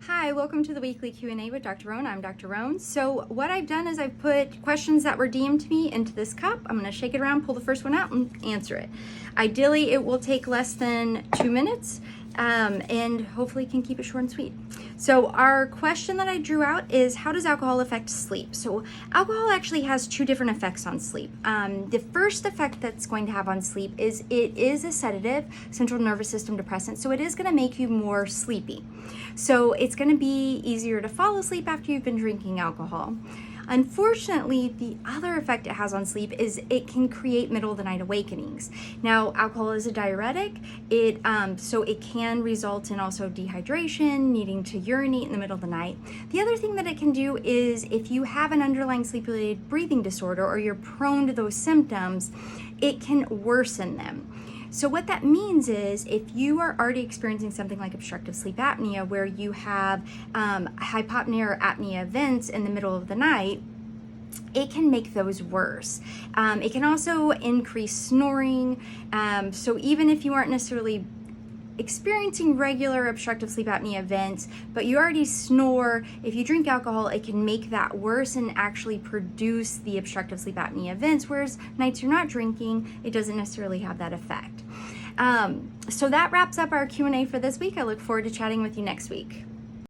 Hi, welcome to the weekly Q&A with Dr. Roane. I'm Dr. Roane. So what I've done is I've put questions that were DM'd to me into this cup. I'm going to shake it around, pull the first one out, and answer it. Ideally, it will take less than 2 minutes, and hopefully can keep it short and sweet. So our question that I drew out is, how does alcohol affect sleep? So alcohol actually has two different effects on sleep. The first effect that's going to have on sleep is it is a sedative, central nervous system depressant, so it is going to make you more sleepy. So it's going to be easier to fall asleep after you've been drinking alcohol. Unfortunately, the other effect it has on sleep is it can create middle of the night awakenings. Now, alcohol is a diuretic, so it can result in also dehydration, needing to urinate in the middle of the night. The other thing that it can do is if you have an underlying sleep-related breathing disorder or you're prone to those symptoms, it can worsen them. So what that means is if you are already experiencing something like obstructive sleep apnea, where you have hypopnea or apnea events in the middle of the night, it can make those worse. It can also increase snoring. So even if you aren't necessarily experiencing regular obstructive sleep apnea events, but you already snore, if you drink alcohol, it can make that worse and actually produce the obstructive sleep apnea events, whereas nights you're not drinking, it doesn't necessarily have that effect. So that wraps up our Q&A for this week. I look forward to chatting with you next week.